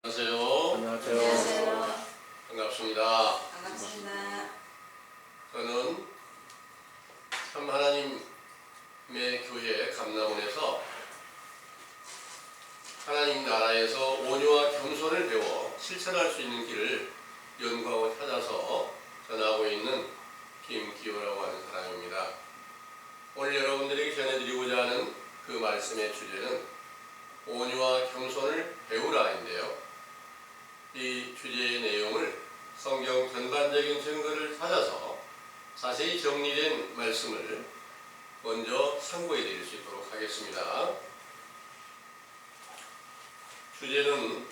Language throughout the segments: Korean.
안녕하세요. 안녕하세요. 반갑습니다. 반갑습니다. 저는 참 하나님의 교회 감남원에서 하나님 나라에서 온유와 겸손을 배워 실천할 수 있는 길을 연구하고 찾아서 전하고 있는 김기호라고 하는 사람입니다. 오늘 여러분들에게 전해드리고자 하는 그 말씀의 주제는 온유와 겸손을 배우라인데요. 이 주제의 내용을 성경 전반적인 증거를 찾아서 자세히 정리된 말씀을 먼저 참고해 드릴 수 있도록 하겠습니다. 주제는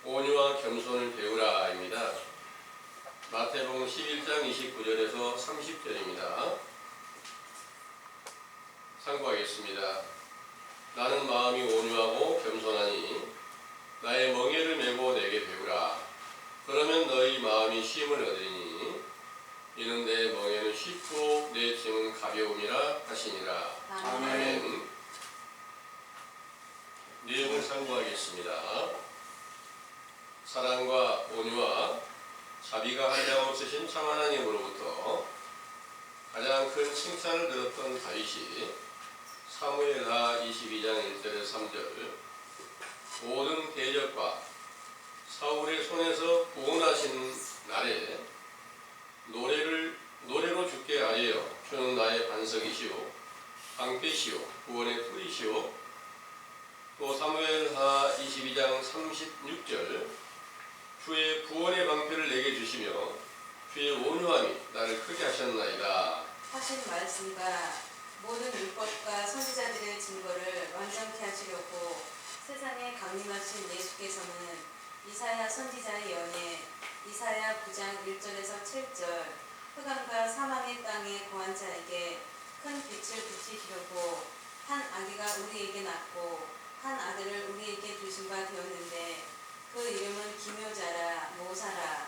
온유와 겸손을 배우라입니다. 마태복음 11장 29절에서 30절입니다. 참고하겠습니다. 나는 마음이 온유하고 겸손하니 나의 멍에를 메고 내게 배우라. 그러면 너희 마음이 쉼을 얻으리니 이는 내 멍에는 쉽고 내 짐은 가벼움이라 하시니라. 아멘. 내용을 참고하겠습니다. 사랑과 온유와 자비가 한량없으신 참 하나님으로부터 가장 큰 칭찬을 들었던 다윗이 사무엘하 22장 1절에서 3절 모든 대적과 사울의 손에서 구원하신 날에 노래로 주께 하여 주는 나의 반석이시오 방패시오 구원의 뿌리시오. 또 사무엘하 22장 36절 주의 구원의 방패를 내게 주시며 주의 온유함이 나를 크게 하셨나이다 하신 말씀과 모든 율법과 선지자들의 증거를 완전케 하시려고 세상에 강림하신 예수께서는 이사야 선지자의 연에 이사야 9장 1절에서 7절 흑암과 사망의 땅에 거한 자에게 큰 빛을 비치시려고 한 아기가 우리에게 낳고 한 아들을 우리에게 주신 바 되었는데 그 이름은 기묘자라 모사라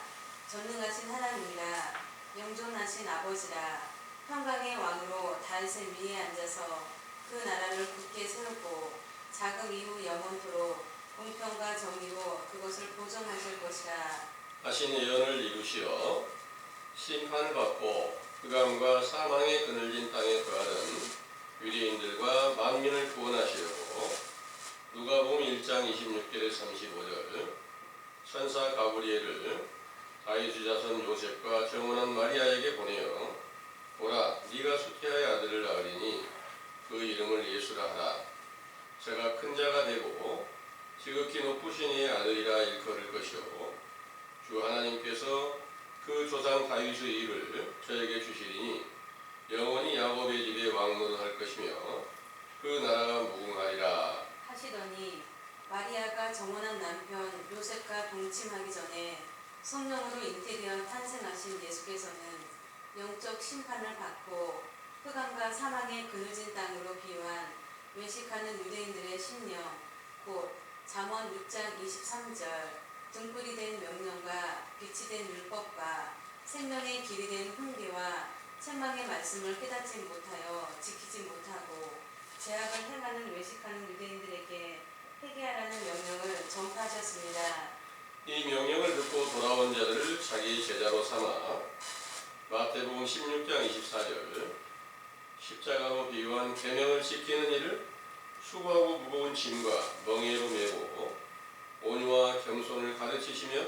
전능하신 하나님이라 영존하신 아버지라 평강의 왕으로 다윗의 위에 앉아서 그 나라를 굳게 세우고 자금 이후 영원토록 공평과 정의로 그것을 보존하실 것이라 하신 예언을 이루시어 심판을 받고 흑암과 사망의 그늘진 땅에 거하던 유대인들과 만민을 구원하시려고 누가복음 1장 26절에 35절 천사 가브리엘을 다윗의 자손 요셉과 정혼한 마리아에게 보내어 보라 네가 수태아의 아들을 낳으리니 그 이름을 예수라 하라. 저가 큰 자가 되고 지극히 높으신 이의 아들이라 일컬을 것이요 주 하나님께서 그 조상 다윗의 일을 저에게 주시리니 영원히 야곱의 집에 왕노릇 할 것이며 그 나라가 무궁하리라 하시더니 마리아가 정혼한 남편 요셉과 동침하기 전에 성령으로 잉태되어 탄생하신 예수께서는 영적 심판을 받고 흑암과 사망의 그늘진 땅으로 비유한 외식하는 유대인들의 심령 곧 잠언 6장 23절 등불이 된 명령과 빛이 된 율법과 생명의 길이 된 훈계와 책망의 말씀을 깨닫지 못하여 지키지 못하고 죄악을 행하는 외식하는 유대인들에게 회개하라는 명령을 전파하셨습니다. 이 명령을 듣고 돌아온 자들을 자기 제자로 삼아 마태복음 16장 24절 십자가로 비유한 계명을 지키는 일을 수고하고 무거운 짐과 멍에로 메고 온유와 겸손을 가르치시며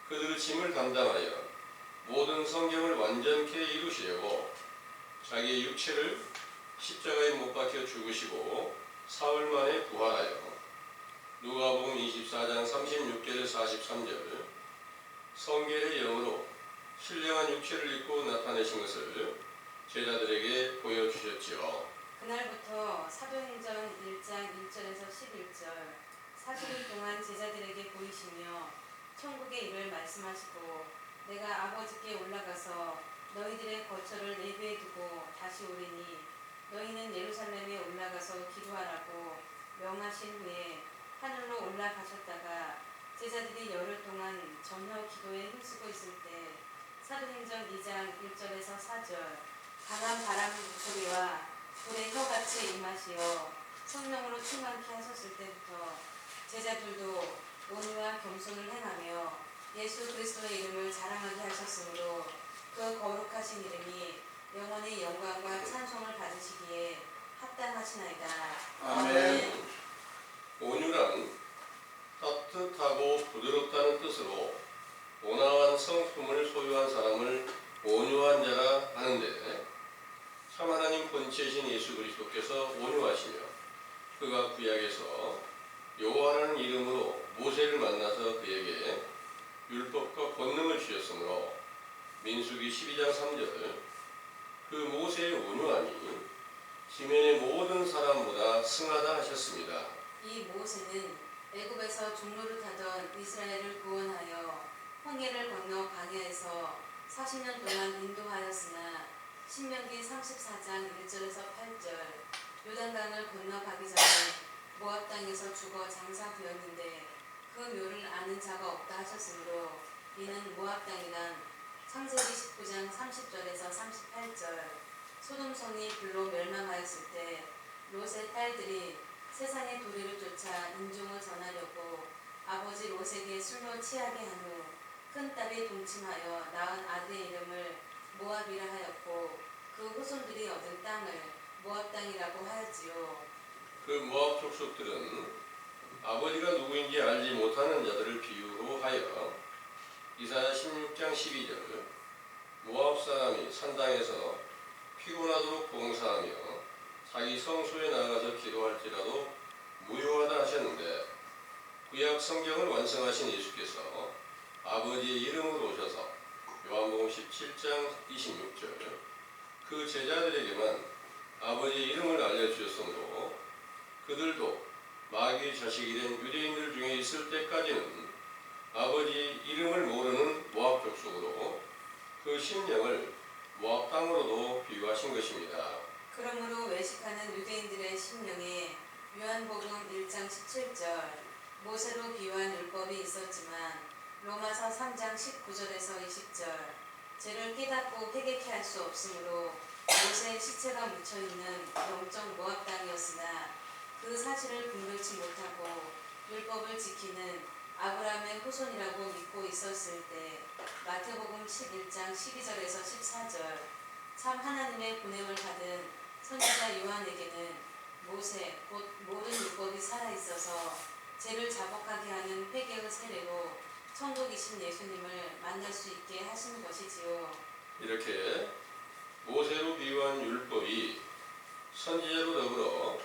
그들의 짐을 담당하여 모든 성경을 완전케 이루시려고 자기의 육체를 십자가에 못 박혀 죽으시고 사흘 만에 부활하여 누가복음 24장 36절에서 43절 성결의 영으로 신령한 육체를 입고 나타내신 것을 제자들에게 보여주셨지요. 그날부터 사도행전 1장 1절에서 11절 40일 동안 제자들에게 보이시며 천국의 일을 말씀하시고 내가 아버지께 올라가서 너희들의 거처를 예비해 두고 다시 오리니 너희는 예루살렘에 올라가서 기도하라고 명하신 후에 하늘로 올라가셨다가 제자들이 열흘 동안 전혀 기도에 힘쓰고 있을 때 사도행전 2장 1절에서 4절 강한 바람 소리와 불의 혀같이 임하시어 성령으로 충만케 하셨을 때부터 제자들도 온유와 겸손을 행하며 예수 그리스도의 이름을 자랑하게 하셨으므로 그 거룩하신 이름이 영원히 영광과 찬송을 받으시기에 합당하시나이다. 아멘. 온유란 따뜻하고 부드럽다는 뜻으로 온화한 성품을 소유한 사람을 온유한 자라 하는데, 참 하나님 본체이신 예수 그리스도께서 온유하시며 그가 구약에서 여호와라는 이름으로 모세를 만나서 그에게 율법과 권능을 주셨으므로 민수기 12장 3절 그 모세의 온유함이 지면의 모든 사람보다 승하다 하셨습니다. 이 모세는 애굽에서 종로를 타던 이스라엘을 구원하여 홍해를 건너 광야에서 40년 동안 인도하였으나 신명기 34장 1절에서 8절 요단강을 건너가기 전에 모압 땅에서 죽어 장사되었는데 그 묘를 아는 자가 없다 하셨으므로 이는 모압 땅이란 창세기 19장 30절에서 38절 소돔성이 불로 멸망하였을 때 롯의 딸들이 세상의 도리를 쫓아 인종을 전하려고 아버지 롯에게 술로 취하게 한 후 큰딸이 동침하여 낳은 아들의 이름을 모압이라 하였고 그 후손들이 얻은 땅을 모압 땅이라고 하였지요. 그 모압 족속들은 아버지가 누구인지 알지 못하는 자들을 비유로 하여 이사야 16장 12절 모압 사람이 산당에서 피곤하도록 봉사하며 자기 성소에 나가서 기도할지라도 무효하다 하셨는데, 구약 성경을 완성하신 예수께서 아버지의 이름으로 오셔서 요한복음 17장 26절 그 제자들에게만 아버지의 이름을 알려주셨으므로 그들도 마귀의 자식이 된 유대인들 중에 있을 때까지는 아버지의 이름을 모르는 모압 족속으로 그 심령을 모압 땅으로도 비유하신 것입니다. 그러므로 외식하는 유대인들의 심령에 요한복음 1장 17절 모세로 비유한 율법이 있었지만 로마서 3장 19절에서 20절 죄를 깨닫고 회개케 할 수 없으므로 모세의 시체가 묻혀있는 영적 모압 땅이었으나 그 사실을 분별치 못하고 율법을 지키는 아브라함의 후손이라고 믿고 있었을 때 마태복음 11장 12절에서 14절 참 하나님의 보냄을 받은 선지자 요한에게는 모세 곧 모든 율법이 살아있어서 죄를 자복하게 하는 회개의 세례로 천국이신 예수님을 만날 수 있게 하신 것이지요. 이렇게 모세로 비유한 율법이 선지자로 더불어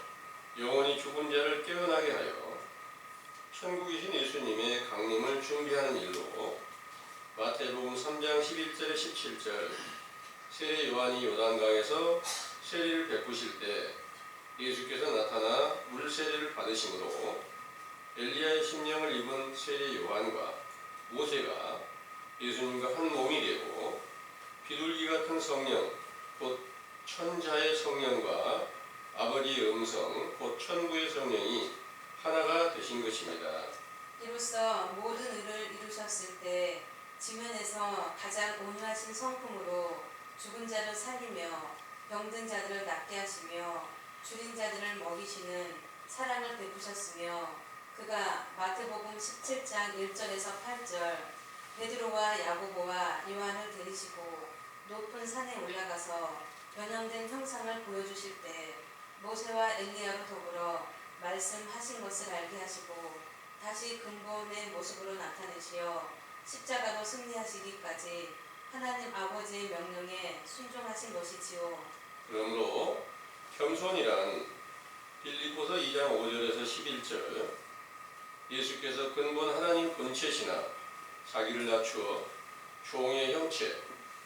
영원히 죽은 자를 깨어나게 하여 천국이신 예수님의 강림을 준비하는 일로 마태복음 3장 11절에 17절 세례 요한이 요단강에서 세례를 베푸실 때 예수께서 나타나 물 세례를 받으심으로 엘리야의 심령을 입은 세례 요한과 모세가 예수님과 한 몸이 되고 비둘기 같은 성령 곧 천자의 성령과 아버지의 음성 곧 천부의 성령이 하나가 되신 것입니다. 이로써 모든 의를 이루셨을 때 지면에서 가장 온유하신 성품으로 죽은 자를 살리며 병든 자들을 낫게 하시며 줄인 자들을 먹이시는 사랑을 베푸셨으며 그가 마태복음 17장 1절에서 8절 베드로와 야고보와 요한을 데리시고 높은 산에 올라가서 변형된 형상을 보여주실 때 모세와 엘리야로 더불어 말씀하신 것을 알게 하시고 다시 근본의 모습으로 나타내시어 십자가로 승리하시기까지 하나님 아버지의 명령에 순종하신 것이지요. 그러므로 겸손이란 빌립보서 2장 5절에서 11절 예수께서 근본 하나님 본체시나 자기를 낮추어 종의 형체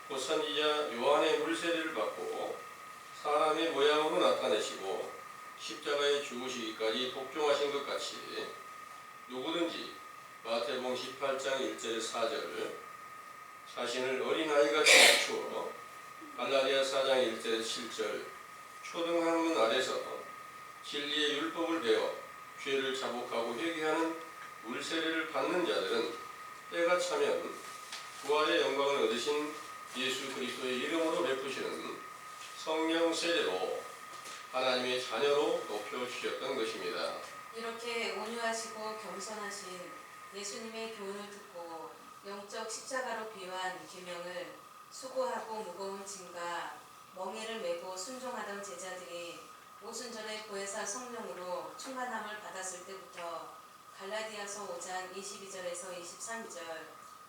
곧 선지자 요한의 물세례를 받고 사람의 모양으로 나타내시고 십자가에 죽으시기까지 복종하신 것 같이 누구든지 마태복음 18장 1절 4절 자신을 어린아이같이 낮추어 갈라디아 4장 1절 7절 초등학문 아래서 진리의 율법을 배워 죄를 자복하고 회개하는 물세례를 받는 자들은 때가 차면 부활의 영광을 얻으신 예수 그리스도의 이름으로 베푸시는 성령 세례로 하나님의 자녀로 높여주셨던 것입니다. 이렇게 온유하시고 겸손하신 예수님의 교훈을 듣고 영적 십자가로 비유한 계명을 수고하고 무거운 짐과 멍에를 메고 순종하던 제자들이 오순절에 보혜사 성령으로 충만함을 받았을 때부터 갈라디아서 5장 22절에서 23절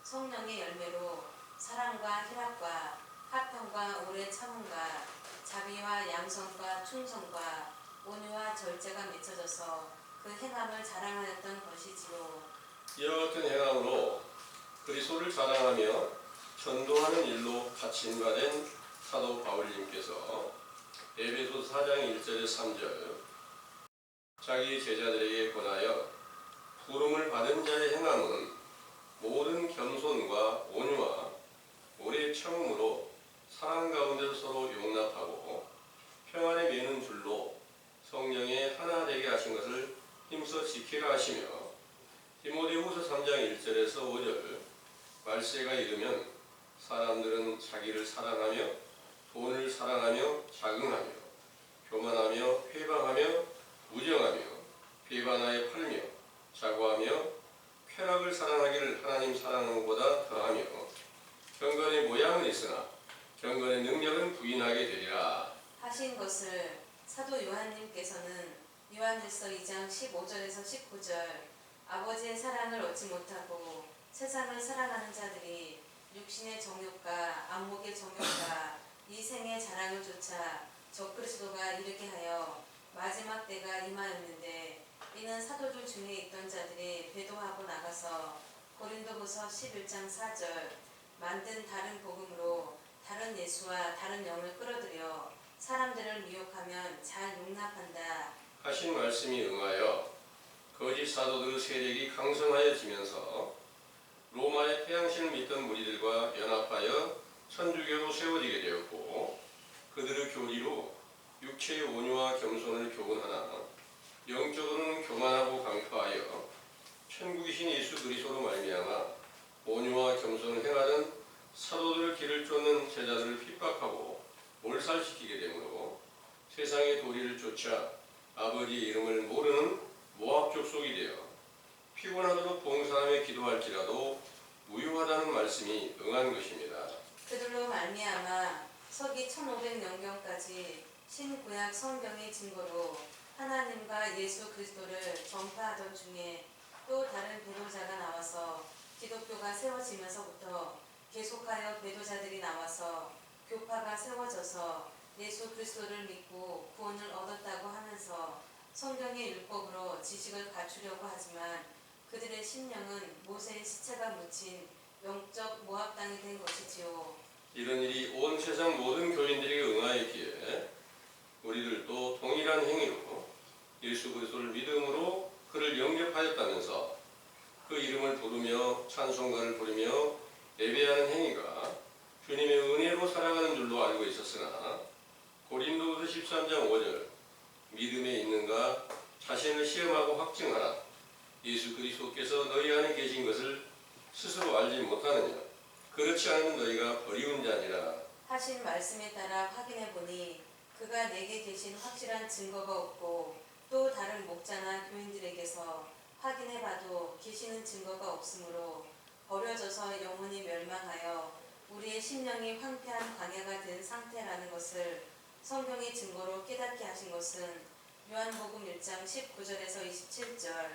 성령의 열매로 사랑과 희락과 화평과 오래 참음과 자비와 양성과 충성과 온유와 절제가 맺혀져서 그 행함을 자랑하였던 것이지요. 이와 같은 행함으로 그리스도를 자랑하며 전도하는 일로 갇힌 바 된 사도 바울님께서 에베소서 4장 1절에 3절 자기 제자들에게 권하여 부름을 받은 자의 행함은 모든 겸손과 온유와 오래 참음으로 사랑 가운데 서로 용납하고 평안에 매는 줄로 성령의 하나 되게 하신 것을 힘써 지키라 하시며 디모데후서 3장 1절에서 5절 말세가 이르면 사람들은 자기를 사랑하며 돈을 사랑하며 자긍하며 교만하며 회방하며 무정하며 비반하에 팔며 자고하며 쾌락을 사랑하기를 하나님 사랑하는 것보다 더하며 경건의 모양은 있으나 경건의 능력은 부인하게 되리라 하신 것을 사도 요한님께서는 요한일서 2장 15절에서 19절 아버지의 사랑을 얻지 못하고 세상을 사랑하는 자들이 육신의 정욕과 안목의 정욕과 이 생의 자랑을 쫓아 적그리스도가 이르게 하여 마지막 때가 임하였는데 이는 사도들 중에 있던 자들이 배도하고 나가서 고린도후서 11장 4절 만든 다른 복음으로 다른 예수와 다른 영을 끌어들여 사람들을 미혹하면 잘 용납한다 하신 말씀이 응하여 거짓 사도들의 세력이 강성하여지면서 로마의 태양신을 믿던 무리들과 연합하여 천주교로 세워지게 되었고 그들의 교리로 육체의 온유와 겸손을 교훈하나 영적으로는 교만하고 강파하여 천국이신 예수 그리스도로 말미암아 온유와 겸손을 행하던 사도들의 길을 쫓는 제자들을 핍박하고 몰살시키게 되므로 세상의 도리를 쫓아 아버지의 이름을 모르는 모압 족속이 되어 피곤하도록 봉사하며 기도할지라도 무유하다는 말씀이 응한 것입니다. 그들로 말미암아 서기 1500년경까지 신구약 성경의 증거로 하나님과 예수 그리스도를 전파하던 중에 또 다른 배도자가 나와서 기독교가 세워지면서부터 계속하여 배도자들이 나와서 교파가 세워져서 예수 그리스도를 믿고 구원을 얻었다고 하면서 성경의 율법으로 지식을 갖추려고 하지만 그들의 심령은 모세의 시체가 묻힌 영적 모압 땅이 된 것이지요. 이런 일이 온 세상 모든 교인들에게 응하였기에 우리들도 동일한 행위로 예수 그리스도를 믿음으로 그를 영접하였다면서 그 이름을 부르며 찬송가를 부르며 예배하는 행위가 주님의 은혜로 살아가는 줄로 알고 있었으나 고린도후서 13장 5절 믿음에 있는가 자신을 시험하고 확증하라 예수 그리스도께서 너희 안에 계신 것을 스스로 알지 못하느냐 그렇지 않으면 너희가 버리운 자니라 하신 말씀에 따라 확인해 보니 그가 내게 계신 확실한 증거가 없고 또 다른 목자나 교인들에게서 확인해 봐도 계시는 증거가 없으므로 버려져서 영혼이 멸망하여 우리의 심령이 황폐한 광야가 된 상태라는 것을 성경의 증거로 깨닫게 하신 것은 요한복음 1장 19절에서 27절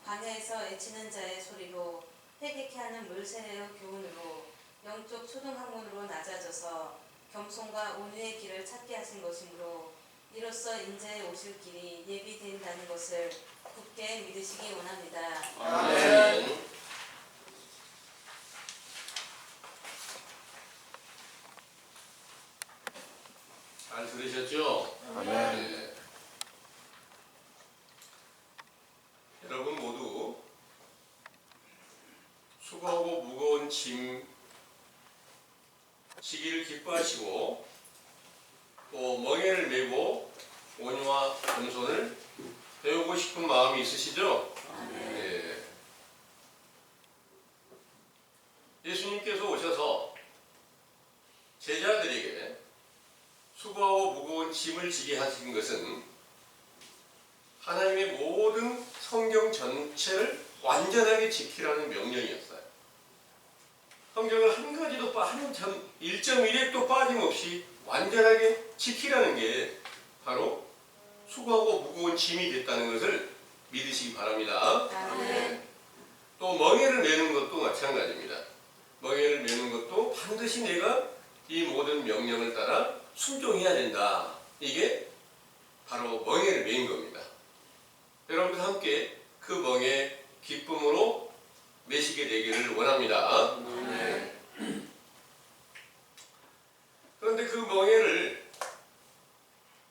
광야에서 애치는 자의 소리로 회개케 하는 물세례의 교훈으로 영적 초등학문으로 낮아져서 겸손과 온유의 길을 찾게 하신 것이므로 이로써 인자의 오실 길이 예비된다는 것을 굳게 믿으시기 원합니다. 아멘. 잘 들으셨죠? 아멘. 네. 여러분 모두 수고하고 무거운 짐 지기를 기뻐하시고 또 멍에를 메고 온유와 겸손을 배우고 싶은 마음이 있으시죠? 네. 예수님께서 오셔서 제자들에게 수고하고 무거운 짐을 지게 하신 것은 하나님의 모든 성경 전체를 완전하게 지키라는 명령이었어요. 성경을 한 가지도 한 1.1획도 빠짐없이 완전하게 지키라는 게 바로 수고하고 무거운 짐이 됐다는 것을 믿으시기 바랍니다. 아멘. 또 멍에를 메는 것도 마찬가지입니다. 멍에를 메는 것도 반드시 내가 이 모든 명령을 따라 순종해야 된다. 이게 바로 멍에를 메인 겁니다. 여러분들 함께 그 멍에 기쁨으로 메시게 되기를 원합니다. 그런데 그 멍에를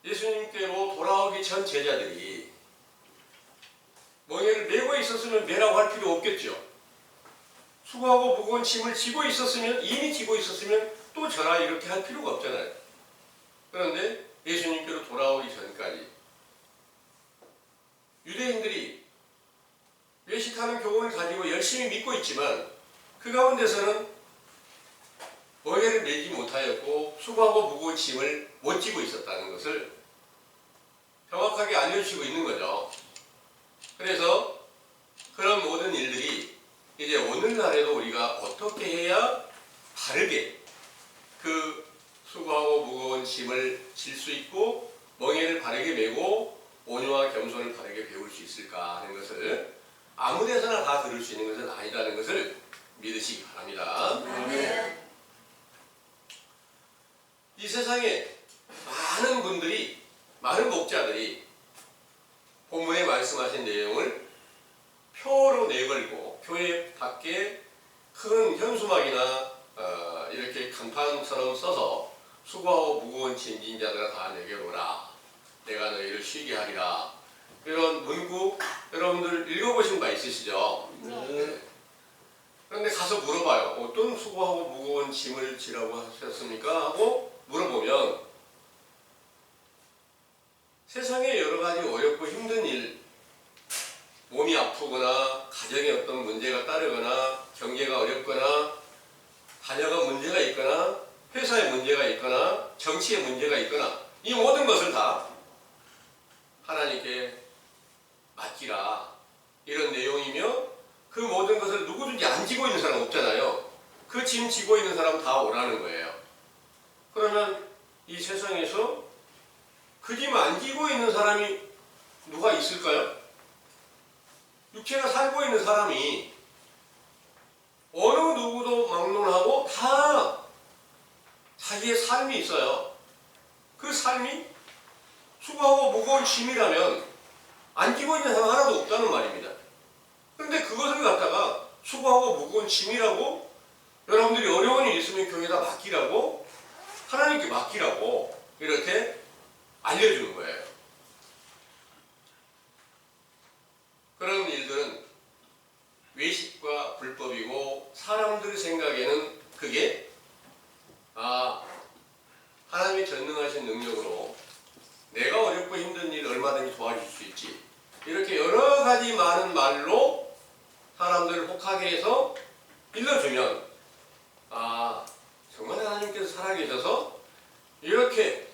예수님께로 돌아오기 전 제자들이 멍에를 메고 있었으면 메라고 할 필요 없겠죠. 수고하고 무거운 짐을 지고 있었으면, 이미 지고 있었으면 또 저라 이렇게 할 필요가 없잖아요. 그런데 예수님께로 돌아오기 전까지 유대인들이 외식하는 교훈을 가지고 열심히 믿고 있지만 그 가운데서는 멍에를 메지 못하였고 수고하고 무거운 짐을 못 지고 있었다는 것을 정확하게 알려주시고 있는 거죠. 그래서 그런 모든 일들이 이제 오늘날에도 우리가 어떻게 해야 바르게 그 수고하고 무거운 짐을 질 수 있고 멍에를 바르게 메고 온유와 겸손을 바르게 배울 수 있을까 하는 것을 아무 데서나 다 들을 수 있는 것은 아니라는 것을 믿으시기 바랍니다. 아멘. 이 세상에 많은 분들이, 많은 목자들이 본문에 말씀하신 내용을 표로 내걸고 교회 밖에 큰 현수막이나 이렇게 간판처럼 써서 수고하고 무거운 짐진 자들아 다 내게로 오라. 내가 너희를 쉬게 하리라. 이런 문구 여러분들 읽어보신 바 있으시죠? 네. 그런데 가서 물어봐요. 어떤 수고하고 무거운 짐을 지라고 하셨습니까? 하고 물어보면 세상에 여러 가지 어렵고 힘든 일, 몸이 아프거나 가정에 어떤 문제가 따르거나 경제가 어렵거나 자녀가 문제가 있거나 회사에 문제가 있거나 정치에 문제가 있거나 이 모든 것을 다 하나님께 맡기라 이런 내용이며 그 모든 것을 누구든지 안 지고 있는 사람 없잖아요. 그 짐 지고 있는 사람 다 오라는 거예요. 그러면 이 세상에서 그 짐 안 지고 있는 사람이 누가 있을까요? 육체가 살고 있는 사람이 어느 누구도 막론하고 다 자기의 삶이 있어요. 그 삶이 수고하고 무거운 짐이라면 안 지고 있는 사람 하나도 없다는 말입니다. 그런데 그것을 갖다가 수고하고 무거운 짐이라고 여러분들이 어려운 일이 있으면 교회에다 맡기라고 하나님께 맡기라고 이렇게 알려주는 거예요. 그런 일들은 외식과 불법이고 사람들 생각에는 그게 하나님의 전능하신 능력으로 내가 어렵고 힘든 일 얼마든지 도와줄 수 있지 이렇게 여러 가지 많은 말로 사람들을 혹하게 해서 일러주면 정말 하나님께서 살아계셔서 이렇게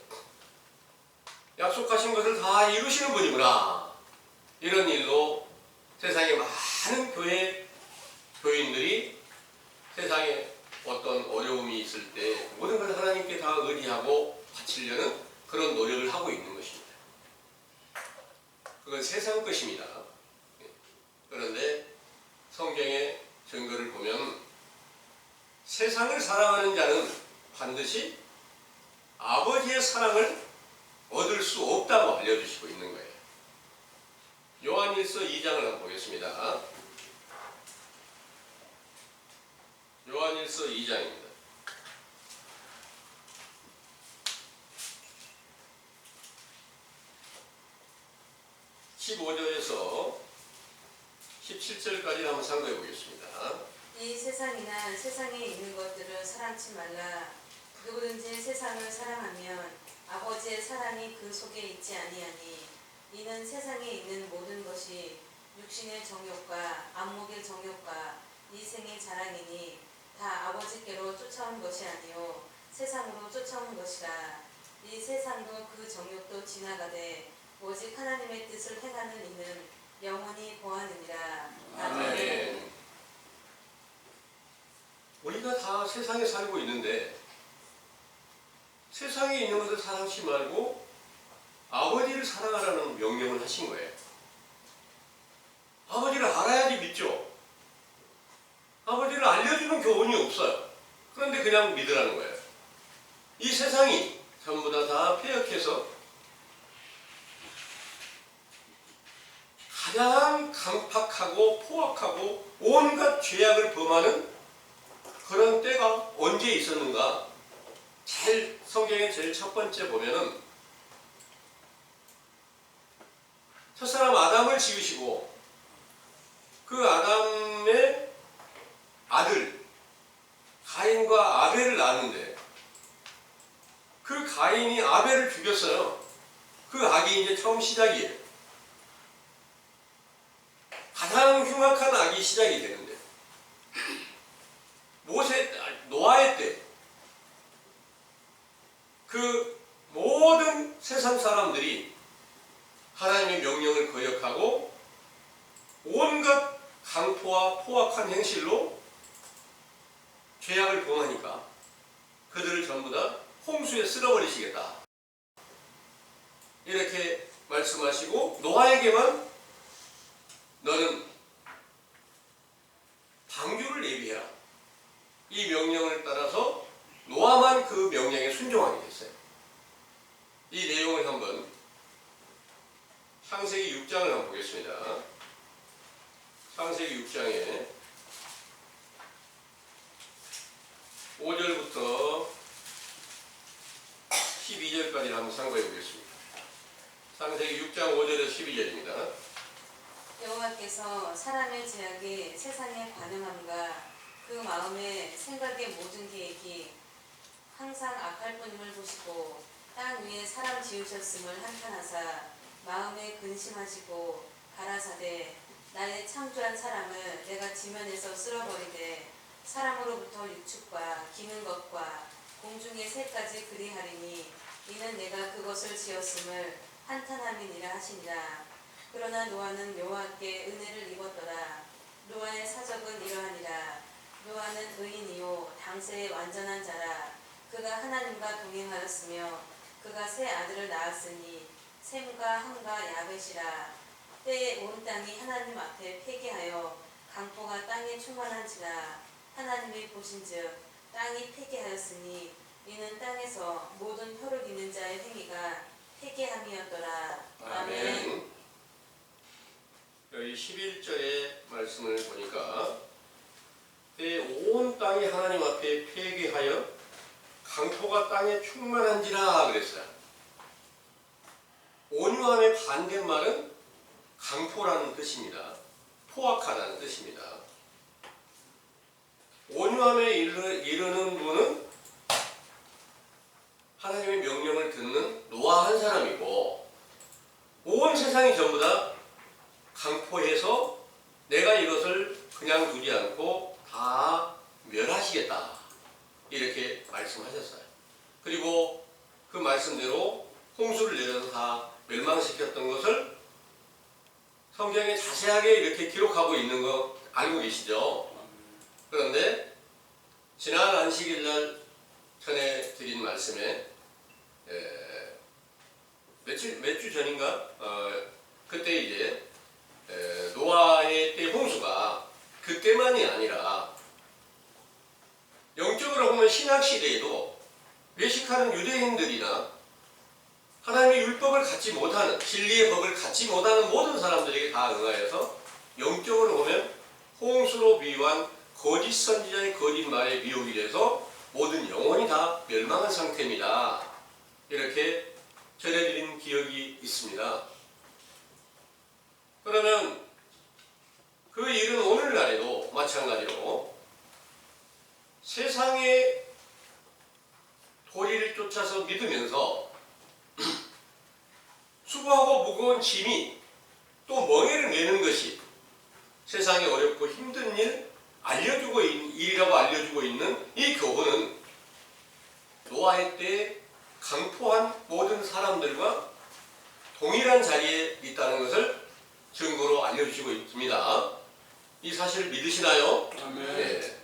약속하신 것을 다 이루시는 분이구나 이런 일로 세상에 많은 교인들이 세상에 어떤 어려움이 있을 때 모든 걸 하나님께 다 의리하고 바치려는 그런 노력을 하고 있는 것입니다. 그건 세상 것입니다. 그런데 성경의 증거를 보면 세상을 사랑하는 자는 반드시 아버지의 사랑을 얻을 수 없다고 알려주시고 있는 거예요. 요한일서 2장을 한번 보겠습니다. 요한일서 2장입니다. 15절에서 17절까지 한번 상고해 보겠습니다. 이 세상이나 세상에 있는 것들을 사랑치 말라. 누구든지 세상을 사랑하면 아버지의 사랑이 그 속에 있지 아니하니 이는 세상에 있는 모든 것이 육신의 정욕과 안목의 정욕과 이생의 자랑이니 다 아버지께로 쫓아온 것이 아니요 세상으로 쫓아온 것이라. 이 세상도 그 정욕도 지나가되 오직 하나님의 뜻을 행하는 이는 영원히 보하느니라. 아멘. 우리가 다 세상에 살고 있는데 세상에 있는 것을 사랑하지 말고 아버지를 사랑하라는 명령을 하신 거예요. 아버지를 알아야지 믿죠. 아버지를 알려주는 교훈이 없어요. 그런데 그냥 믿으라는 거예요. 이 세상이 전부 다 폐역해서 가장 강팍하고 포악하고 온갖 죄악을 범하는 그런 때가 언제 있었는가? 성경의 제일 첫 번째 보면은 첫사람 아담을 지으시고 그 아담의 아들 가인과 아벨을 낳았는데 그 가인이 아벨을 죽였어요. 그 악이 이제 처음 시작이에요. 가장 흉악한 악이 시작이 되는데 노아의 때 그 모든 세상 사람들이 하나님의 명령을 거역하고 온갖 강포와 포악한 행실로 죄악을 범하니까 그들을 전부 다 홍수에 쓸어버리시겠다. 이렇게 말씀하시고 노아에게만 너는 방주를 예비해라. 이 명령을 따라서 노아만 그 명령에 순종하게 됐어요. 이 내용을 한번 창세기 6장을 한번 보겠습니다. 창세기 6장에 5절부터 12절까지 한번 상고해 보겠습니다. 창세기 6장 5절에서 12절입니다. 여호와께서 사람의 죄악이 세상에 관영함과 그 마음의 생각의 모든 계획이 항상 악할 뿐임을 보시고 땅 위에 사람 지으셨음을 한탄하사 마음에 근심하시고 가라사대 나의 창조한 사람을 내가 지면에서 쓸어버리되 사람으로부터 유축과 기는 것과 공중의 새까지 그리하리니 이는 내가 그것을 지었음을 한탄함이니라 하시니라. 그러나 노아는 여호와께 은혜를 입었더라. 노아의 사적은 이러하니라. 노아는 의인이요 당세의 완전한 자라. 그가 하나님과 동행하였으며 그가 세 아들을 낳았으니 셈과 함과 야벳이라. 때에 온 땅이 하나님 앞에 폐기하여 강포가 땅에 충만한지라. 하나님이 보신즉 땅이 폐기하였으니 이는 땅에서 모든 혀를 있는 자의 행위가 폐기함이었더라. 아멘. 여기 11절의 말씀을 보니까 때에 온 땅이 하나님 앞에 폐기하여 강포가 땅에 충만한지라 그랬어요. 온유함의 반대말은 강포라는 뜻입니다. 포악하다는 뜻입니다. 온유함에 이르는 분은 하나님의 명령을 듣는 노아 한 사람이고 온 세상이 전부 다 강포해서 내가 이것을 그냥 두지 않고 다 멸하시겠다. 이렇게 말씀하셨어요. 그리고 그 말씀대로 홍수를 내려서 다 멸망시켰던 것을 성경에 자세하게 이렇게 기록하고 있는 거 알고 계시죠? 그런데 지난 안식일 날 전에 드린 말씀에 몇 주 전인가 그때 이제 노아의 때 홍수가 그때만이 아니라 영적으로 보면 신약 시대에도 외식하는 유대인들이나 하나님의 율법을 갖지 못하는 진리의 법을 갖지 못하는 모든 사람들에게 다 응하여서 영적으로 보면 홍수로 비유한 거짓 선지자의 거짓말에 미혹이 돼서 모든 영혼이 다 멸망한 상태입니다. 이렇게 전해드린 기억이 있습니다. 그러면 그 일은 오늘날에도 마찬가지로 세상의 도리를 쫓아서 믿으면서 수고하고 무거운 짐이 또 멍에를 메는 것이 세상에 어렵고 힘든 일이라고 알려주고 있는 이 교훈은 노아의 때에 강포한 모든 사람들과 동일한 자리에 있다는 것을 증거로 알려주시고 있습니다. 이 사실을 믿으시나요? 아멘. 네.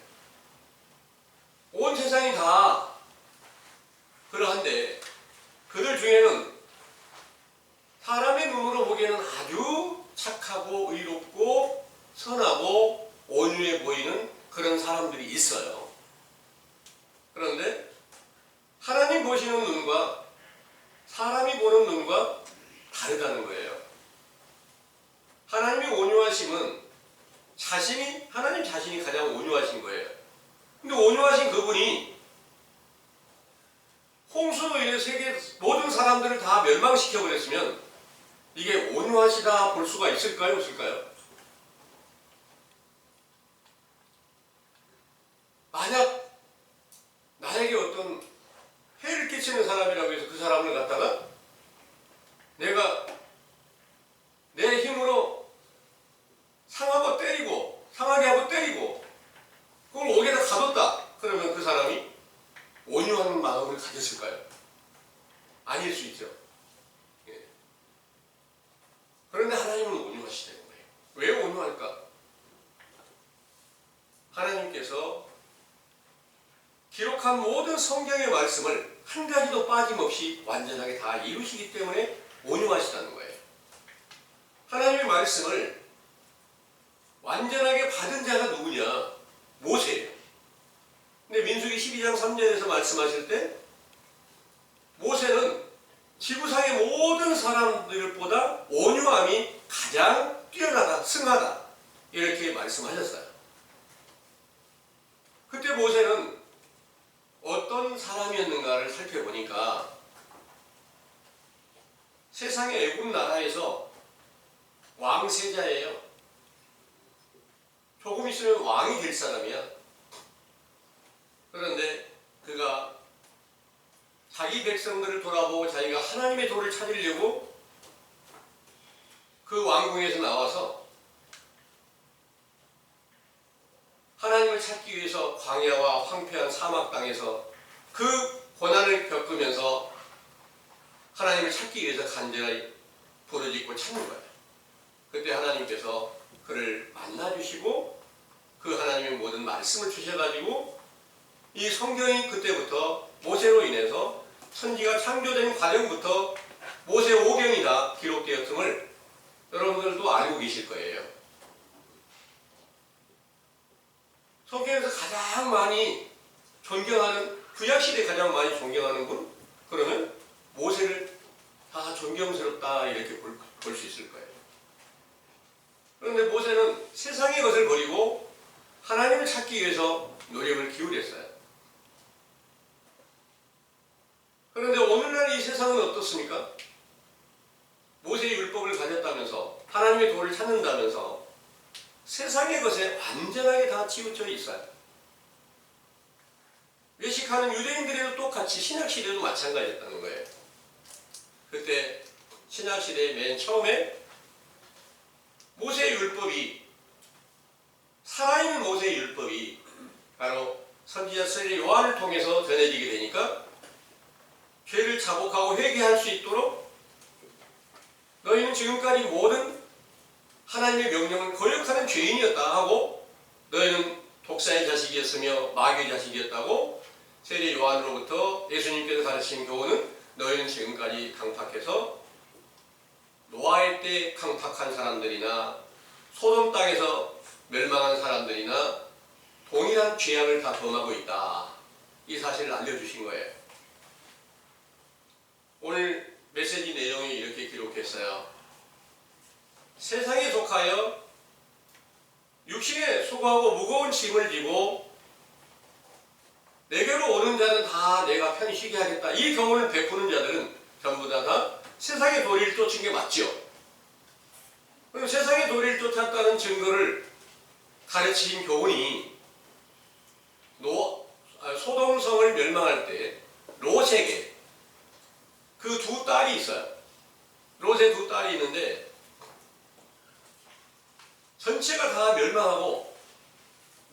온 세상이 다 그러한데 그들 중에는 사람의 눈으로 보기에는 아주 착하고 의롭고 선하고 온유해 보이는 그런 사람들이 있어요. 그런데 하나님 보시는 눈과 사람이 보는 눈과 다르다는 거예요. 하나님의 온유하심은 하나님 자신이 가장 온유하신 거예요. 근데 온유하신 그분이 홍수로 인해 세계 모든 사람들을 다 멸망시켜 버렸으면 이게 온유하시다 볼 수가 있을까요? 없을까요? 만약 나에게 어떤 해를 끼치는 사람이라고 해서 그 사람을 갖다가 내가 내 힘으로 상하게 하고 때리고 그걸 옥에다 가뒀다. 그러면 그 사람이 온유한 마음을 가졌을까요? 아닐 수 있죠. 예. 그런데 하나님은 온유하시다는 거예요. 왜 온유할까? 하나님께서 기록한 모든 성경의 말씀을 한 가지도 빠짐없이 완전하게 다 이루시기 때문에 온유하시다는 거예요. 하나님의 말씀을 완전하게 받은 자가 누구냐? 모세예요. 근데 민수기 12장 3절에서 말씀하실 때 모세는 지구상의 모든 사람들보다 온유함이 가장 뛰어나다, 승하다 이렇게 말씀하셨어요. 그때 모세는 어떤 사람이었는가를 살펴보니까 세상의 애굽 나라에서 왕세자예요. 조금 있으면 왕이 될 사람이야. 그런데 그가 자기 백성들을 돌아보고 자기가 하나님의 도를 찾으려고 그 왕궁에서 나와서 하나님을 찾기 위해서 광야와 황폐한 사막 땅에서 그 고난을 겪으면서 하나님을 찾기 위해서 간절히 부르짖고 찾는 거예요. 그때 하나님께서 그를 만나주시고 그 하나님의 모든 말씀을 주셔가지고 이 성경이 그때부터 모세로 인해서 천지가 창조된 과정부터 모세 오경이 다 기록되었음을 여러분들도 알고 계실 거예요. 성경에서 가장 많이 존경하는, 구약시대에 가장 많이 존경하는 분? 그러면 모세를 다 존경스럽다 이렇게 볼 수 있을 거예요. 그런데 모세는 세상의 것을 버리고 하나님을 찾기 위해서 노력을 기울였어요. 그런데 오늘날 이 세상은 어떻습니까? 모세의 율법을 가졌다면서 하나님의 도를 찾는다면서 세상의 것에 완전하게 다 치우쳐 있어요. 외식하는 유대인들에도 똑같이 신약시대도 마찬가지였다는 거예요. 그때 신약시대의 맨 처음에 모세의 율법이, 살아있는 모세의 율법이 바로 선지자 세례 요한을 통해서 전해지게 되니까 죄를 자복하고 회개할 수 있도록 너희는 지금까지 모든 하나님의 명령을 거역하는 죄인이었다 하고 너희는 독사의 자식이었으며 마귀의 자식이었다고 세례 요한으로부터 예수님께서 가르친 교훈은 너희는 지금까지 강팍해서 노아의 때 강팍한 사람들이나 소돔 땅에서 멸망한 사람들이나 동일한 죄악을 다 범하고 있다. 이 사실을 알려주신 거예요. 오늘 메시지 내용이 이렇게 기록했어요. 세상에 속하여 육신에 수고하고 무거운 짐을 지고 내게로 오는 자는 다 내가 편히 쉬게 하겠다. 이 교훈을 베푸는 자들은 전부 다 세상의 도리를 쫓은 게 맞죠. 그럼 세상의 도리를 쫓았다는 증거를 가르친 교훈이 소돔성을 멸망할 때 롯에게 그 두 딸이 있어요. 롯의 두 딸이 있는데 전체가 다 멸망하고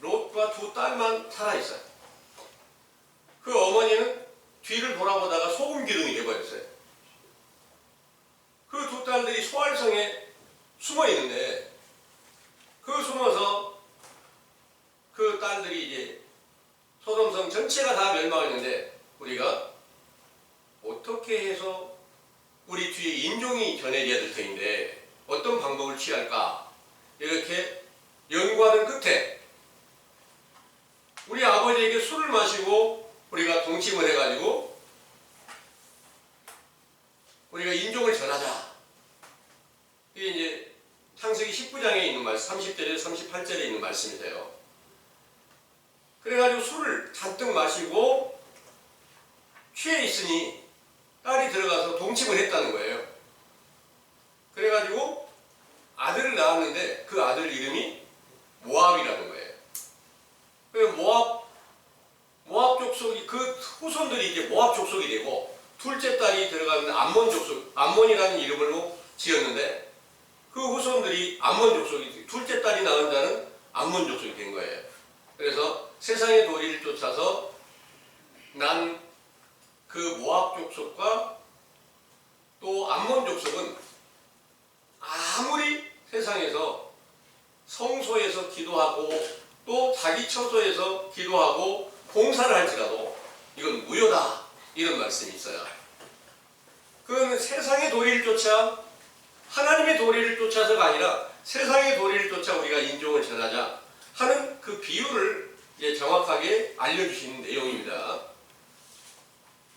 롯과 두 딸만 살아있어요. 그 어머니는 뒤를 돌아보다가 소금 기둥이 되어버렸어요. 그 두 딸들이 소알성에 숨어 있는데 우리 뒤에 인종이 전해져야 될 터인데 어떤 방법을 취할까? 이렇게 연구하는 끝에 우리 아버지에게 술을 마시고 우리가 동침을 해가지고 우리가 인종을 전하자. 이게 이제 창세기 19장에 있는 말씀, 30절에서 38절에 있는 말씀이세요. 그래가지고 술을 잔뜩 마시고 취해 있으니 딸이 들어가서 동침을 했다는 거예요. 그래가지고 아들을 낳았는데 그 아들 이름이 모압이라는 거예요. 모압 족속이 그 후손들이 이제 모압 족속이 되고 둘째 딸이 들어가는 암몬 족속, 암몬이라는 이름으로 지었는데 그 후손들이 암몬 족속이 둘째 딸이 낳은 자는 암몬 족속이 된 거예요. 그래서 세상의 도리를 쫓아서 난 그 모압 족속과 또 암몬 족속은 아무리 세상에서 성소에서 기도하고 또 자기 처소에서 기도하고 봉사를 할지라도 이건 무효다, 이런 말씀이 있어요. 그건 세상의 도리를 쫓아 하나님의 도리를 쫓아서가 아니라 세상의 도리를 쫓아 우리가 인종을 전하자 하는 그 비유를 이제 정확하게 알려주시는 내용입니다.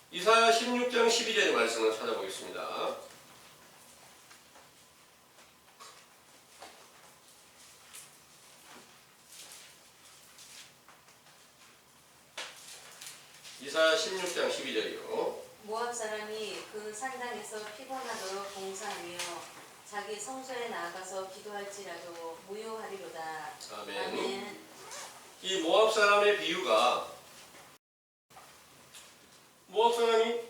이사야 16장 12절의 말씀을 찾아보겠습니다. 이사야 16장 12절이요. 모압 사람이 그 산당에서 피곤하도록 봉사하며 자기 성소에 나아가서 기도할지라도 무효하리로다. 아멘. 아멘. 이 모압 사람의 비유가 모압 사람이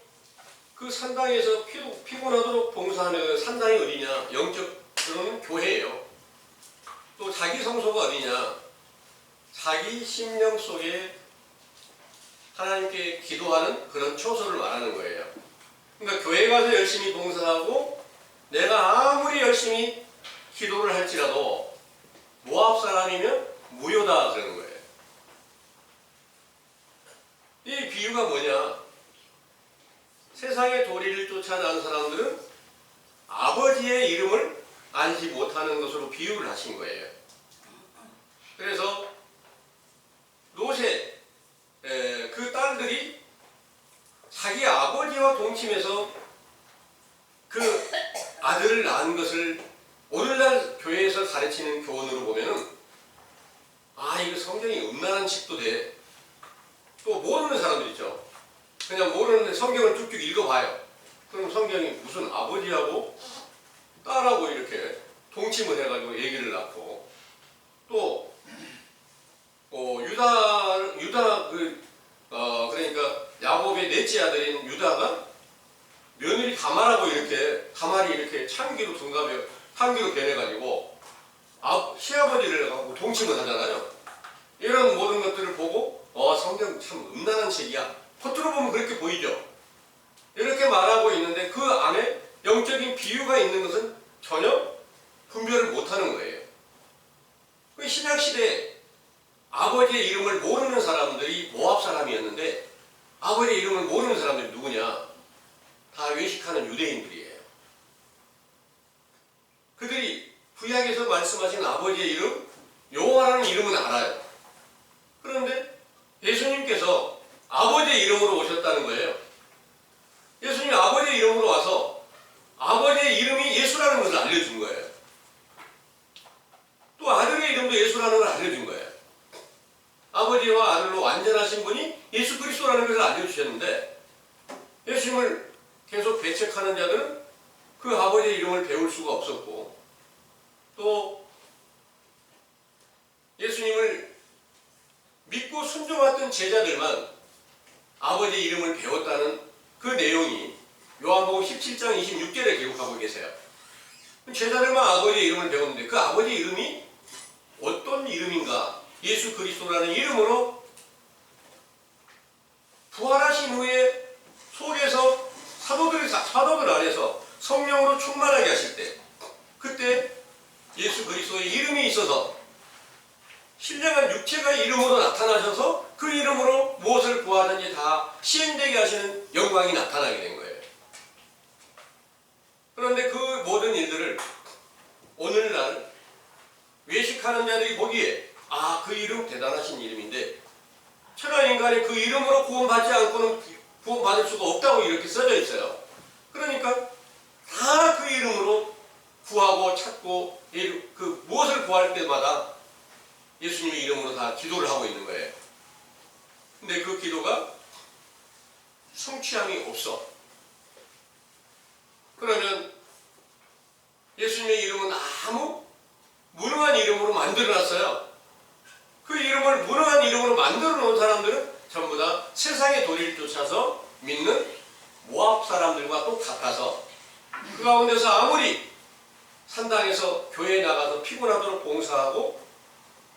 그 산당에서 피곤하도록 봉사하는 산당이 어디냐? 영적으로는 교회예요. 또 자기 성소가 어디냐? 자기 심령 속에 하나님께 기도하는 그런 처소를 말하는 거예요. 그러니까 교회 가서 열심히 봉사하고 내가 아무리 열심히 기도를 할지라도 모압 사람이면 무효다 그러는 거예요. 이 비유가 뭐냐? 세상의 도리를 쫓아 나온 사람들은 아버지의 이름을 알지 못하는 것으로 비유를 하신 거예요. 그래서 롯의 그 딸들이 자기 아버지와 동침해서 그 아들을 낳은 것을 오늘날 교회에서 가르치는 교훈으로 보면은 이거 성경이 음란한 책도 돼. 또 모르는 사람들 있죠. 그냥 모르는데 성경을 쭉쭉 읽어봐요. 그럼 성경이 무슨 아버지하고 딸하고 이렇게 동침을 해가지고 얘기를 낳고 또 그러니까 야곱의 넷째 아들인 유다가 며느리 가말이 이렇게 참기로 변해가지고 시아버지를 갖고 동침을 하잖아요. 이런 모든 것들을 보고 성경 참 음란한 책이야. 겉으로 보면 그렇게 보이죠. 이렇게 말하고 있는데 그 안에 영적인 비유가 있는 것은 전혀 분별을 못하는 거예요. 신약시대에 아버지의 이름을 모르는 사람들이 모압 사람이었는데 아버지의 이름을 모르는 사람들이 누구냐? 다 외식하는 유대인들이에요. 그들이 구약에서 말씀하신 아버지의 이름, 여호와라는 이름은 알아요. 그런데 예수님께서 아버지의 이름으로 오셨다는 거예요. 예수님이 아버지의 이름으로 와서 아버지의 이름이 예수라는 것을 알려준 거예요. 또 아들의 이름도 예수라는 걸 알려준 거예요. 아버지와 아들로 완전하신 분이 예수 그리스도라는 것을 알려주셨는데 예수님을 계속 배척하는 자들은 그 아버지의 이름을 배울 수가 없었고 또 예수님을 믿고 순종했던 제자들만 아버지의 이름을 배웠다는 그 내용이 요한복음 17장 26절에 기록하고 계세요. 제자들만 아버지의 이름을 배웠는데 그 아버지의 이름이 어떤 이름인가? 예수 그리스도라는 이름으로 부활하신 후에 속에서 사도들 안에서 성령으로 충만하게 하실 때 그때 예수 그리스도의 이름이 있어서 신령한 육체가 이름으로 나타나셔서 그 이름으로 무엇을 구하든지 다 시행되게 하시는 영광이 나타나게 된 거예요. 그런데 그 모든 일들을 오늘날 외식하는 자들이 보기에 그 이름 대단하신 이름인데 천하 인간이 그 이름으로 구원받지 않고는 구원받을 수가 없다고 이렇게 써져 있어요. 그러니까 다 그 이름으로 구하고 찾고 그 무엇을 구할 때마다 예수님의 이름으로 다 기도를 하고 있는 거예요. 근데 그 기도가 성취함이 없어. 그러면 예수님의 이름은 아무 무능한 이름으로 만들어놨어요. 그 이름을 무능한 이름으로 만들어 놓은 사람들은 전부 다 세상의 도리를 쫓아서 믿는 모압 사람들과 똑같아서 그 가운데서 아무리 산당에서 교회에 나가서 피곤하도록 봉사하고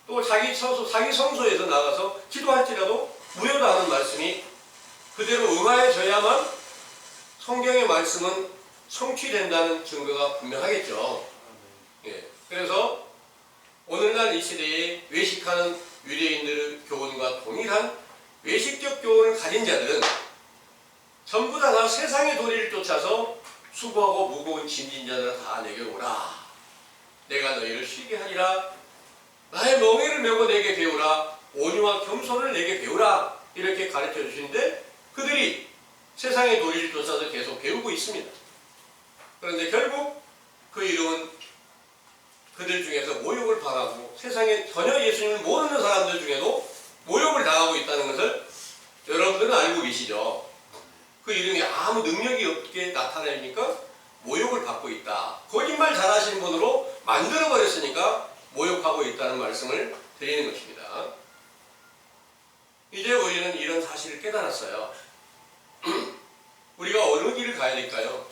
또 자기 성소에서 나가서 기도할지라도 무효다는 말씀이 그대로 응하여져야만 성경의 말씀은 성취된다는 증거가 분명하겠죠. 예. 그래서 오늘날 이 시대에 외식하는 유대인들의 교훈과 동일한 외식적 교훈을 가진 자들은 전부 다 세상의 도리를 쫓아서 수고하고 무거운 짐진 자들아 다 내게로 오라. 내가 너희를 쉬게 하리라. 나의 멍에를 메고 내게 배우라. 온유와 겸손을 내게 배우라. 이렇게 가르쳐 주시는데 그들이 세상의 도리를 쫓아서 계속 배우고 있습니다. 그런데 결국 그 이름은 그들 중에서 모욕을 당하고 세상에 전혀 예수님을 모르는 사람들 중에도 모욕을 당하고 있다는 것을 여러분들은 알고 계시죠? 그 이름이 아무 능력이 없게 나타나니까 모욕을 받고 있다. 거짓말 잘하시는 분으로 만들어버렸으니까 모욕하고 있다는 말씀을 드리는 것입니다. 이제 우리는 이런 사실을 깨달았어요. 우리가 어느 길을 가야 될까요?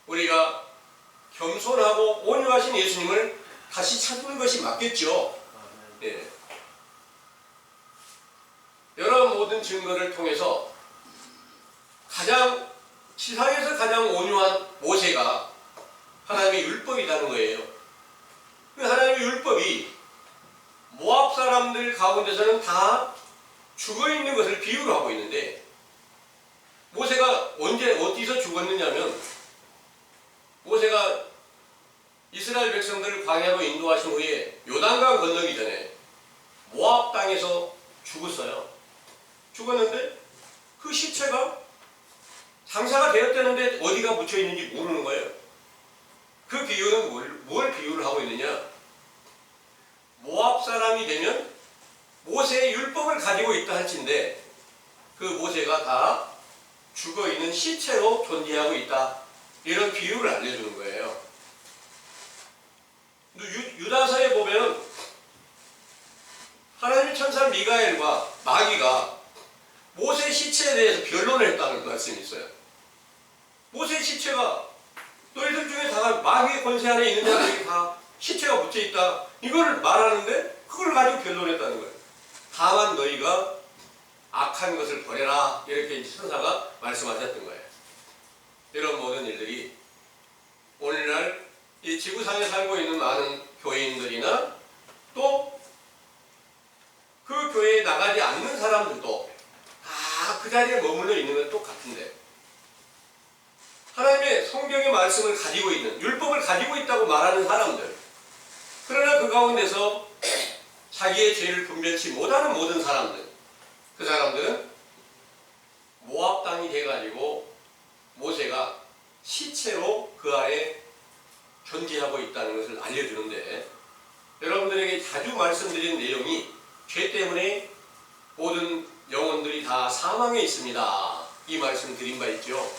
우리가 겸손하고 온유하신 예수님을 다시 찾는 것이 맞겠죠. 예. 여러 모든 증거를 통해서 지상에서 가장 온유한 모세가 하나님의 율법이라는 거예요. 그 하나님의 율법이 모압 사람들 가운데서는 다 죽어있는 것을 비유로 하고 있는데 모세가 어디서 죽었느냐면 모세가 이스라엘 백성들을 광야로 인도하신 후에 요단강 건너기 전에 모압 땅에서 죽었는데 그 시체가 장사가 되었다는데 어디가 묻혀 있는지 모르는 거예요. 그 비유는 뭘 비유를 하고 있느냐? 모압 사람이 되면 모세의 율법을 가지고 있다 할진데 그 모세가 다 죽어있는 시체로 존재하고 있다. 이런 비유를 알려주는 거예요. 유다서에 보면 하나님의 천사 미가엘과 마귀가 모세 시체에 대해서 변론을 했다는 말씀이 있어요. 모세 시체가 너희들 중에 다 마귀의 권세 안에 있는 자들이 다 시체가 묻혀있다. 이걸 말하는데 그걸 가지고 변론했다는 거예요. 다만 너희가 악한 것을 버려라. 이렇게 천사가 말씀하셨던 거예요. 이런 모든 일들이 오늘날 이 지구상에 살고 있는 많은 교인들이나 또 그 교회에 나가지 않는 사람들도 다 그 자리에 머물러 있는 건 똑같은데 하나님의 성경의 말씀을 가지고 있는 율법을 가지고 있다고 말하는 사람들 그러나 그 가운데서 자기의 죄를 분별치 못하는 모든 사람들 그 사람들은 모압 땅이 돼가지고 모세가 시체로 그 아래 존재하고 있다는 것을 알려주는데 여러분들에게 자주 말씀드린 내용이 죄 때문에 모든 영혼들이 다 사망에 있습니다. 이 말씀 드린 바 있죠.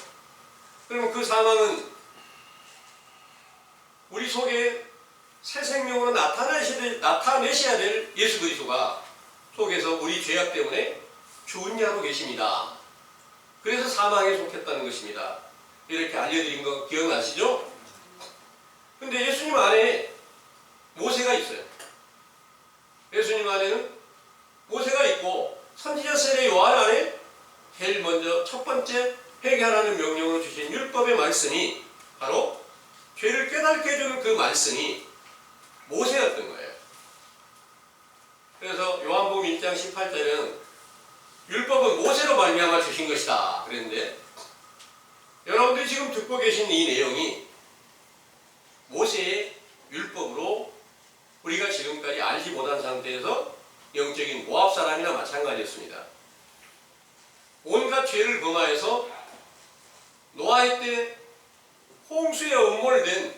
그러면 그 사망은 우리 속에 새 생명으로 나타내셔야 될 예수 그리스도가 속에서 우리 죄악 때문에 주은야로 계십니다. 그래서 사망에 속했다는 것입니다. 이렇게 알려드린 거 기억나시죠? 근데 예수님 안에 모세가 있어요. 예수님 안에는 모세가 있고 선지자 세례 요한 안에 제일 먼저 첫 번째 회개하라는 명령으로 주신 율법의 말씀이 바로 죄를 깨닫게 해주는 그 말씀이 모세였던 거예요. 그래서 요한복음 1장 18절에는 율법은 모세로 말미암아 주신 것이다 그랬는데 여러분들이 지금 듣고 계신 이 내용이 모세의 율법으로 우리가 지금까지 알지 못한 상태에서 영적인 모압 사람이나 마찬가지였습니다. 온갖 죄를 범하여서 노아의 때 홍수에 엄몰된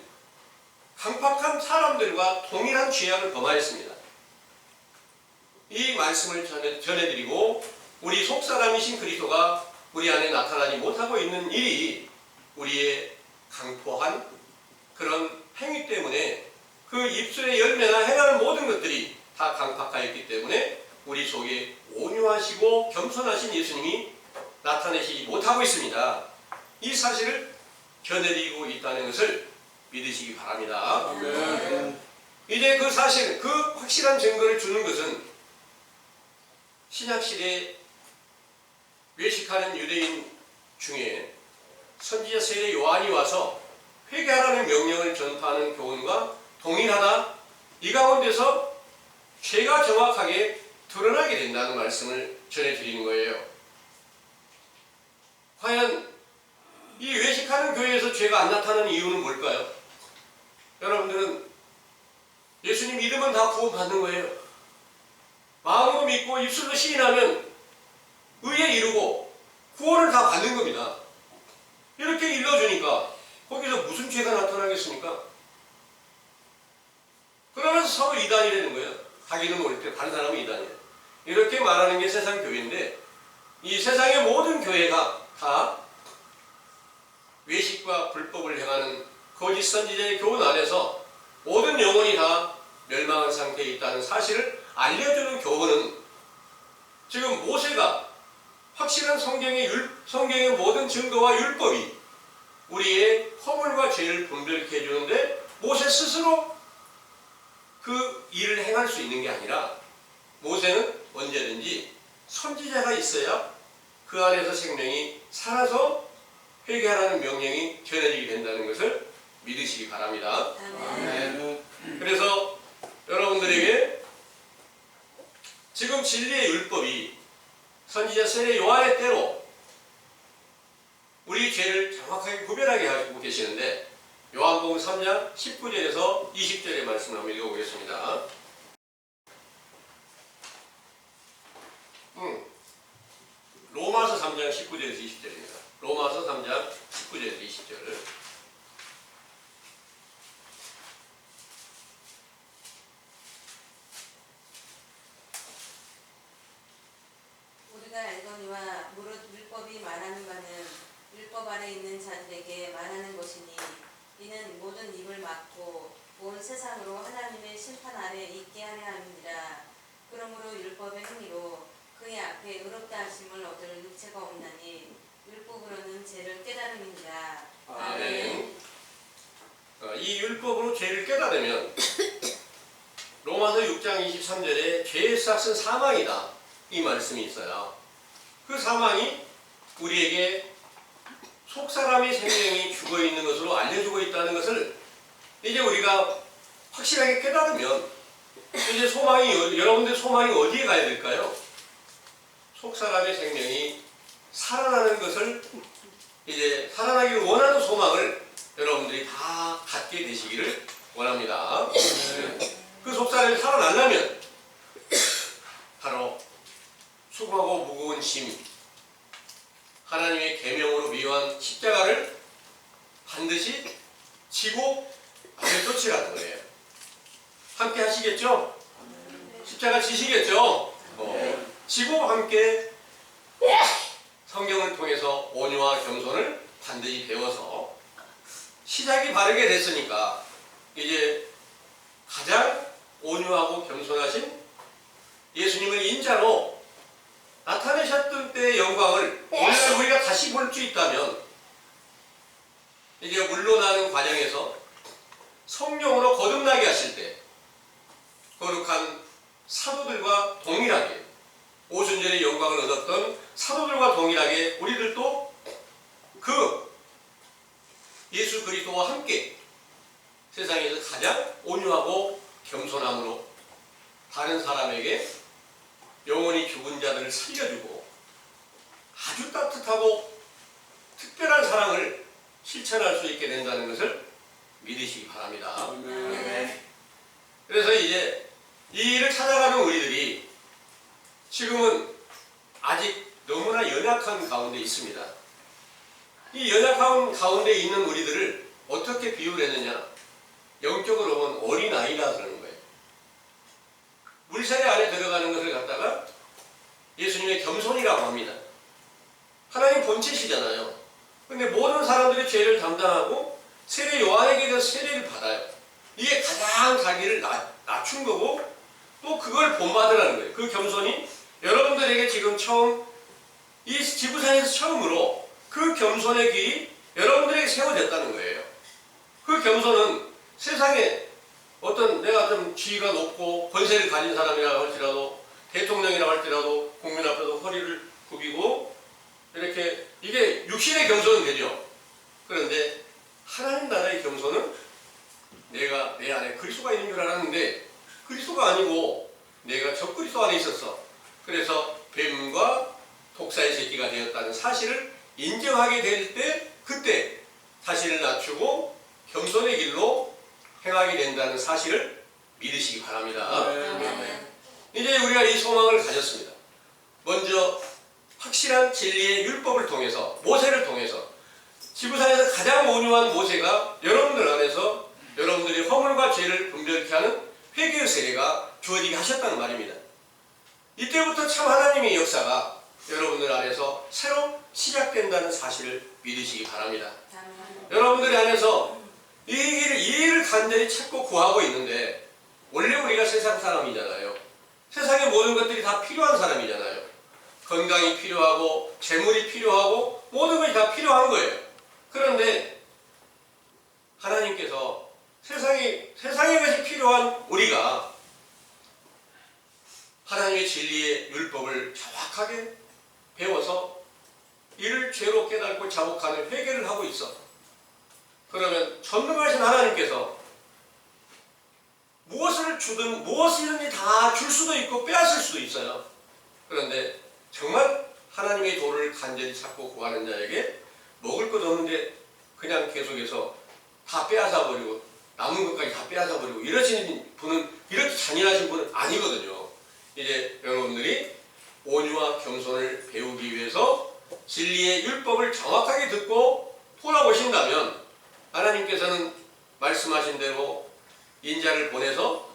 강팍한 사람들과 동일한 죄악을 범하였습니다. 이 말씀을 전해드리고 우리 속사람이신 그리스도가 우리 안에 나타나지 못하고 있는 일이 우리의 강포한 그런 행위 때문에 그 입술의 열매나 행하는 모든 것들이 다 강팍하였기 때문에 우리 속에 온유하시고 겸손하신 예수님이 나타내시지 못하고 있습니다. 이 사실을 전해드리고 있다는 것을 믿으시기 바랍니다. 아멘. 이제 그 사실, 그 확실한 증거를 주는 것은 신약시대에 외식하는 유대인 중에 선지자 세례 요한이 와서 회개하라는 명령을 전파하는 교훈과 동일하다. 이 가운데서 죄가 정확하게 드러나게 된다는 말씀을 전해드리는 거예요. 과연 이 외식하는 교회에서 죄가 안 나타나는 이유는 뭘까요? 여러분들은 예수님 믿으면 다 구원받는 거예요. 마음으로 믿고 입술로 시인하면 의에 이르고 구원을 다 받는 겁니다. 이렇게 일러주니까 거기서 무슨 죄가 나타나겠습니까? 그러면서 서로 이단이라는 거예요. 자기는 모를 때 다른 사람은 이단이에요. 이렇게 말하는 게 세상 교회인데 이 세상의 모든 교회가 다 외식과 불법을 행하는 거짓 선지자의 교훈 안에서 모든 영혼이 다 멸망한 상태에 있다는 사실을 알려주는 교훈은 지금 모세가 확실한 성경의 모든 증거와 율법이 우리의 허물과 죄를 분별케 해주는데 모세 스스로 그 일을 행할 수 있는 게 아니라 모세는 언제든지 선지자가 있어야 그 안에서 생명이 살아서 회개하라는 명령이 전해지게 된다는 것을 믿으시기 바랍니다. 아멘. 그래서 여러분들에게 지금 진리의 율법이 선지자 세례 요한의 때로 우리 죄를 정확하게 구별하게 하고 계시는데 요한복음 3장 19절에서 20절의 말씀을 한번 읽어보겠습니다. 로마서 3장 19절에서 20절입니다. 로마서 3장 19절에서 20절. 우리가 알거니와 무릇 율법이 말하는 바는 율법 아래 있는 자들에게 말하는 것이니 이는 모든 입을 막고 온 세상으로 하나님의 심판 아래 있게 하려 함이니라. 그러므로 율법의 행위로 그의 앞에 의롭다 하심을 얻을 육체가 없나니 율법으로는 죄를 깨달음이니라. 아멘. 이 율법으로 죄를 깨달으면 로마서 6장 23절에 죄의 삭은 사망이다 이 말씀이 있어요. 그 사망이 우리에게 속사람의 생명이 죽어있는 것으로 알려주고 있다는 것을 이제 우리가 확실하게 깨달으면 이제 여러분들 소망이 어디에 가야 될까요? 속사람의 생명이 살아나는 것을 이제 살아나기를 원하는 소망을 여러분들이 다 갖게 되시기를 원합니다. 그 속사람이 살아나려면 바로 수고하고 무거운 짐, 하나님의 계명으로 미워한 십자가를 반드시 지고 앞에 쫓으라는 거예요. 함께 하시겠죠? 십자가 지시겠죠? 지고 함께 성경을 통해서 온유와 겸손을 반드시 배워서 시작이 바르게 됐으니까 이제 가장 온유하고 겸손하신 예수님을 인자로 나타내셨던 때의 영광을 오늘 우리가 다시 볼 수 있다면 이제 물러나는 과정에서 성령으로 거듭나게 하실 때 거룩한 사도들과 동일하게 오순절의 영광을 얻었던 사도들과 동일하게 우리들도 그 예수 그리스도와 함께 세상에서 가장 온유하고 겸손함으로 다른 사람에게 영원히 죽은 자들을 살려주고 아주 따뜻하고 특별한 사랑을 실천할 수 있게 된다는 것을 믿으시기 바랍니다. 아멘. 그래서 이제 이 일을 찾아가는 우리들이 지금은 아직 너무나 연약한 가운데 있습니다. 이 연약한 가운데 있는 우리들을 어떻게 비유했느냐? 영적으로 보면 어린아이라 그러는 거예요. 물세례 안에 들어가는 것을 갖다가 예수님의 겸손이라고 합니다. 하나님 본체시잖아요. 근데 모든 사람들이 죄를 담당하고 세례 요한에게 대해서 세례를 받아요. 이게 가장 자기를 낮춘 거고 또 그걸 본받으라는 거예요. 그 겸손이 여러분들에게 지금 처음 이 지부산에서 처음으로 그 겸손의 길이 여러분들에게 세워졌다는 거예요. 그 겸손은 세상에 어떤 내가 좀 지위가 높고 권세를 가진 사람이라 할지라도 대통령이라 할지라도 국민 앞에서 허리를 굽이고 이렇게 이게 육신의 겸손은 되죠. 그런데 하나님 나라의 겸손은 내가 내 안에 그리스도가 있는 줄 알았는데 그리스도가 아니고 내가 적그리스도 안에 있었어. 그래서 뱀과 독사의 새끼가 되었다는 사실을 인정하게 될 때 그때 자신을 낮추고 겸손의 길로 행하게 된다는 사실을 믿으시기 바랍니다. 아멘. 이제 우리가 이 소망을 가졌습니다. 먼저 확실한 진리의 율법을 통해서 모세를 통해서 지구상에서 가장 온유한 모세가 여러분들 안에서 여러분들이 허물과 죄를 분별케 하는 회개의 세례가 주어지게 하셨다는 말입니다. 이때부터 참 하나님의 역사가 여러분들 안에서 새로 시작된다는 사실을 믿으시기 바랍니다. 아멘. 여러분들 안에서 이 일을 간절히 찾고 구하고 있는데 원래 우리가 세상 사람이잖아요. 세상의 모든 것들이 다 필요한 사람이잖아요. 건강이 필요하고 재물이 필요하고 모든 것이 다 필요한 거예요. 그런데 하나님께서 세상의 것이 필요한 우리가 하나님의 진리의 율법을 정확하게 배워서 이를 죄로 깨닫고 자복하는 회개를 하고 있어. 그러면 전능하신 하나님께서 무엇을 주든 무엇이든지 다 줄 수도 있고 빼앗을 수도 있어요. 그런데 정말 하나님의 도를 간절히 찾고 구하는 자에게 먹을 것 없는데 그냥 계속해서 다 빼앗아 버리고 남은 것까지 다 빼앗아 버리고 이러시는 분은 이렇게 잔인하신 분은 아니거든요. 이제 여러분들이 온유와 겸손을 배우기 위해서 진리의 율법을 정확하게 듣고 돌아보신다면 하나님께서는 말씀하신 대로 인자를 보내서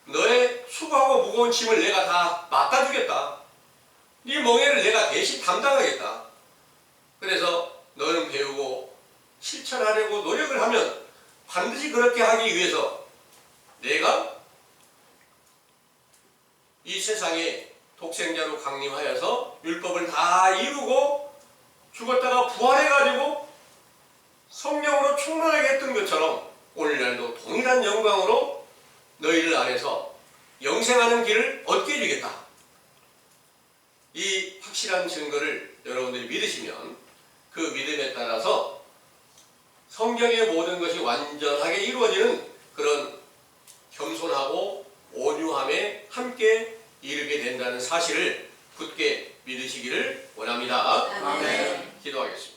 너의 수고하고 무거운 짐을 내가 다 맡아주겠다. 네 멍에를 내가 대신 담당하겠다. 그래서 너는 배우고 실천하려고 노력을 하면 반드시 그렇게 하기 위해서 내가 이 세상에 독생자로 강림하여서 율법을 다 이루고 죽었다가 부활해가지고 성령으로 충만하게 했던 것처럼 오늘날도 동일한 영광으로 너희들 안에서 영생하는 길을 얻게 해주겠다. 이 확실한 증거를 여러분들이 믿으시면 그 믿음에 따라서 성경의 모든 것이 완전하게 이루어지는 그런 겸손하고 온유함에 함께 이르게 된다는 사실을 굳게 믿으시기를 원합니다. 아멘. 기도하겠습니다.